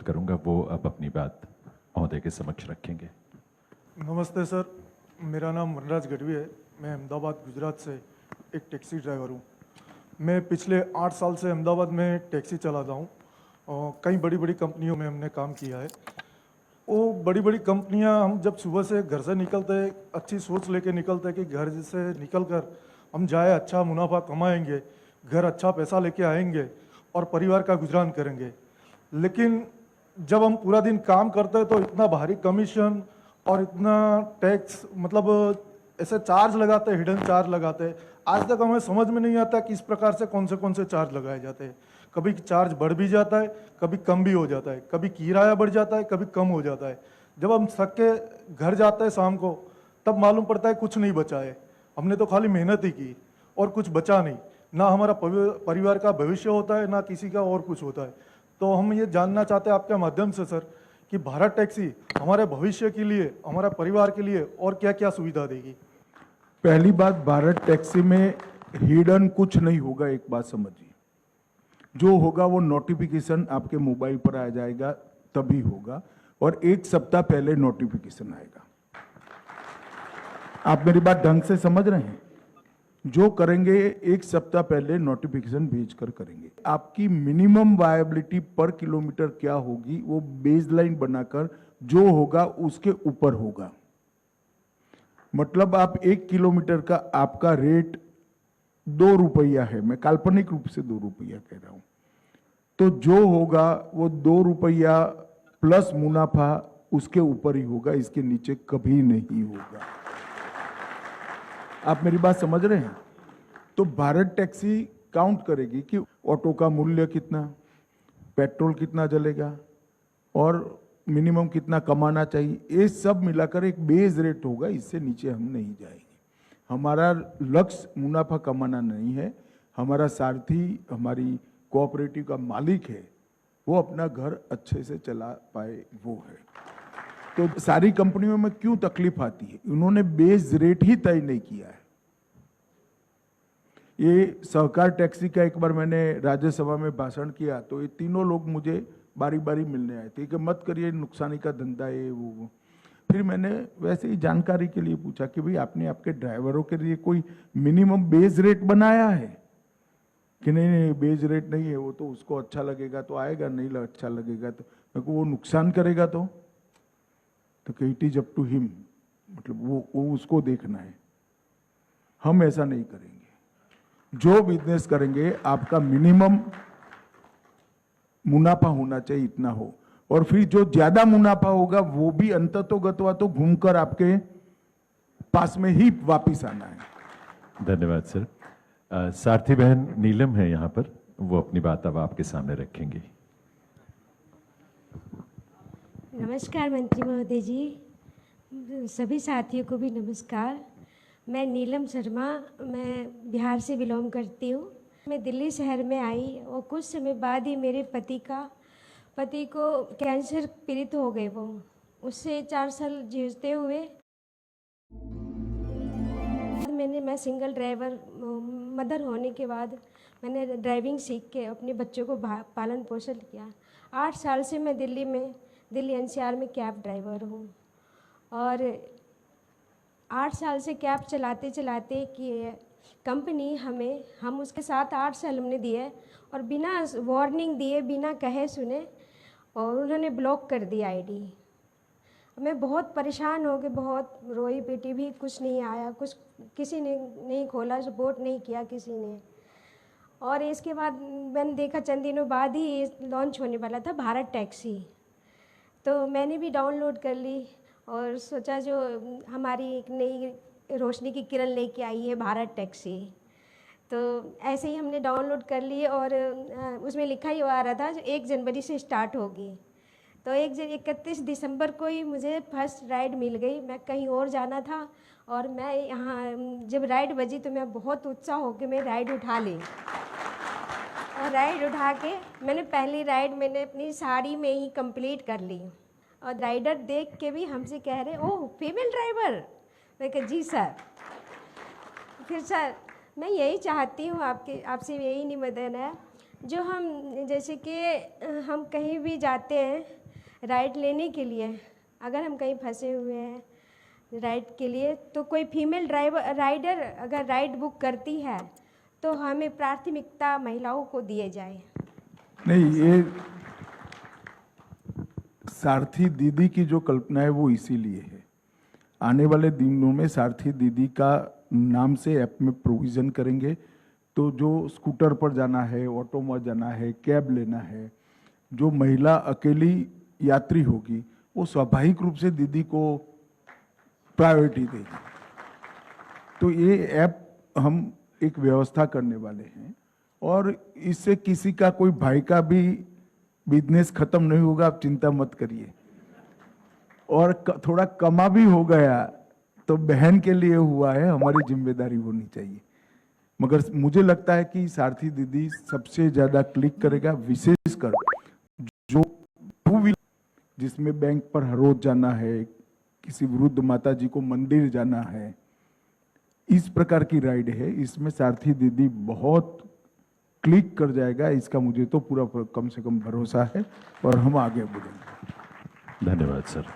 अनुरोध करूंगा वो अब अपनी बात महोदय के समक्ष रखेंगे। नमस्ते सर, मेरा नाम वनराज गढ़वी है। मैं अहमदाबाद गुजरात से एक टैक्सी ड्राइवर हूँ। मैं पिछले 8 साल से अहमदाबाद में टैक्सी चलाता हूँ और कई बड़ी बड़ी कंपनियों में हमने काम किया है। वो बड़ी बड़ी कंपनियां, हम जब सुबह से घर से निकलते हैं अच्छी सोच लेके निकलते हैं कि घर से निकल कर हम जाए, अच्छा मुनाफा कमाएंगे, घर अच्छा पैसा लेके आएंगे और परिवार का गुजरान करेंगे। लेकिन जब हम पूरा दिन काम करते हैं तो इतना भारी कमीशन और इतना टैक्स, मतलब ऐसे चार्ज लगाते हैं, हिडन चार्ज लगाते हैं। आज तक हमें समझ में नहीं आता कि इस प्रकार से कौन से चार्ज लगाए जाते हैं। कभी चार्ज बढ़ भी जाता है, कभी कम भी हो जाता है, कभी किराया बढ़ जाता है, कभी कम हो जाता है। जब हम थक के घर जाते हैं शाम को, तब मालूम पड़ता है कुछ नहीं बचा है। हमने तो खाली मेहनत ही की और कुछ बचा नहीं। ना हमारा परिवार का भविष्य होता है, ना किसी का और कुछ होता है। तो हम ये जानना चाहते हैं आपके माध्यम से सर कि भारत टैक्सी हमारे भविष्य के लिए, हमारे परिवार के लिए और क्या क्या सुविधा देगी। पहली बात, भारत टैक्सी में हिडन कुछ नहीं होगा। एक बात समझिए, जो होगा वो नोटिफिकेशन आपके मोबाइल पर आ जाएगा, तभी होगा। और 1 सप्ताह पहले नोटिफिकेशन आएगा। आप मेरी बात ढंग से समझ रहे हैं? जो करेंगे 1 सप्ताह पहले नोटिफिकेशन भेजकर करेंगे। आपकी मिनिमम वायबिलिटी पर किलोमीटर क्या होगी, वो बेसलाइन बनाकर जो होगा उसके ऊपर होगा। मतलब आप 1 किलोमीटर का आपका रेट 2 रुपया है, मैं काल्पनिक रूप से 2 रुपया कह रहा हूं, तो जो होगा वो 2 रुपया प्लस मुनाफा उसके ऊपर ही होगा, इसके नीचे कभी नहीं होगा। आप मेरी बात समझ रहे हैं? तो भारत टैक्सी काउंट करेगी कि ऑटो का मूल्य कितना, पेट्रोल कितना जलेगा और मिनिमम कितना कमाना चाहिए, ये सब मिलाकर एक बेस रेट होगा। इससे नीचे हम नहीं जाएंगे। हमारा लक्ष्य मुनाफा कमाना नहीं है। हमारा सारथी, हमारी कोऑपरेटिव का मालिक है, वो अपना घर अच्छे से चला पाए, वो है। तो सारी कंपनियों में क्यों तकलीफ आती है? उन्होंने बेस रेट ही तय नहीं किया है। ये सहकार टैक्सी का एक बार मैंने राज्यसभा में भाषण किया तो ये तीनों लोग मुझे बारी बारी मिलने आए थे कि मत करिए, नुकसानी का धंधा है वो। फिर मैंने वैसे ही जानकारी के लिए पूछा कि भाई आपने आपके ड्राइवरों के लिए कोई मिनिमम बेस रेट बनाया है कि नहीं? बेस रेट नहीं है, वो तो उसको अच्छा लगेगा तो आएगा, नहीं अच्छा लगेगा तो मेरे को वो नुकसान करेगा तो it is up to him, मतलब वो उसको देखना है। हम ऐसा नहीं करेंगे। जो बिजनेस करेंगे आपका मिनिमम मुनाफा होना चाहिए, इतना हो। और फिर जो ज्यादा मुनाफा होगा वो भी अंततोगत्वा तो घूमकर आपके पास में ही वापिस आना है। धन्यवाद सर। सारथी बहन नीलम है यहाँ पर, वो अपनी बात अब आपके सामने रखेंगी। नमस्कार मंत्री महोदय जी, सभी साथियों को भी नमस्कार। मैं नीलम शर्मा, मैं बिहार से बिलोंग करती हूँ। मैं दिल्ली शहर में आई और कुछ समय बाद ही मेरे पति को कैंसर पीड़ित हो गए। वो उससे 4 साल जूझते हुए मैं सिंगल ड्राइवर मदर होने के बाद मैंने ड्राइविंग सीख के अपने बच्चों को पालन पोषण किया। 8 साल से मैं दिल्ली एनसीआर में कैब ड्राइवर हूँ और 8 साल से कैब चलाते चलाते कि कंपनी हम उसके साथ 8 साल हमने दिए और बिना वार्निंग दिए, बिना कहे सुने, और उन्होंने ब्लॉक कर दी आईडी। मैं बहुत परेशान हो गई, बहुत रोई पीटी भी, कुछ नहीं आया, कुछ किसी ने नहीं खोला, सपोर्ट नहीं किया किसी ने। और इसके बाद मैंने देखा चंद दिनों बाद ही ये लॉन्च होने वाला था भारत टैक्सी, तो मैंने भी डाउनलोड कर ली और सोचा जो हमारी एक नई रोशनी की किरण लेके आई है भारत टैक्सी, तो ऐसे ही हमने डाउनलोड कर ली और उसमें लिखा ही आ रहा था 1 जनवरी से स्टार्ट होगी। तो 31 दिसंबर को ही मुझे फर्स्ट राइड मिल गई। मैं कहीं और जाना था और मैं यहाँ जब राइड बजी तो मैं बहुत उत्साह होकर मैं राइड उठा ली और राइड उठा के मैंने पहली राइड मैंने अपनी साड़ी में ही कंप्लीट कर ली। और राइडर देख के भी हमसे कह रहे, ओह फीमेल ड्राइवर। मैं कहा जी सर। फिर सर मैं यही चाहती हूँ आपसे यही निवेदन है जो हम जैसे कि हम कहीं भी जाते हैं राइड लेने के लिए, अगर हम कहीं फंसे हुए हैं राइड के लिए, तो कोई फीमेल राइडर अगर राइड बुक करती है तो हमें प्राथमिकता महिलाओं को दिए जाए। नहीं, ये सारथी दीदी की जो कल्पना है वो इसीलिए है। आने वाले दिनों में सारथी दीदी का नाम से ऐप में प्रोविज़न करेंगे, तो जो स्कूटर पर जाना है, ऑटो में जाना है, कैब लेना है, जो महिला अकेली यात्री होगी वो स्वाभाविक रूप से दीदी को प्रायोरिटी देगी। तो ये ऐप हम एक व्यवस्था करने वाले हैं और इससे किसी का, कोई भाई का भी बिजनेस खत्म नहीं होगा, आप चिंता मत करिए। और थोड़ा कमा भी हो गया तो बहन के लिए हुआ है, हमारी जिम्मेदारी होनी चाहिए। मगर मुझे लगता है कि सारथी दीदी सबसे ज्यादा क्लिक करेगा, विशेषकर जो टू व्हीलर जिसमें बैंक पर हर रोज जाना है, किसी वृद्ध माता जी को मंदिर जाना है, इस प्रकार की राइड है, इसमें सारथी दीदी बहुत क्लिक कर जाएगा। इसका मुझे तो पूरा कम से कम भरोसा है और हम आगे बढ़ेंगे। धन्यवाद सर।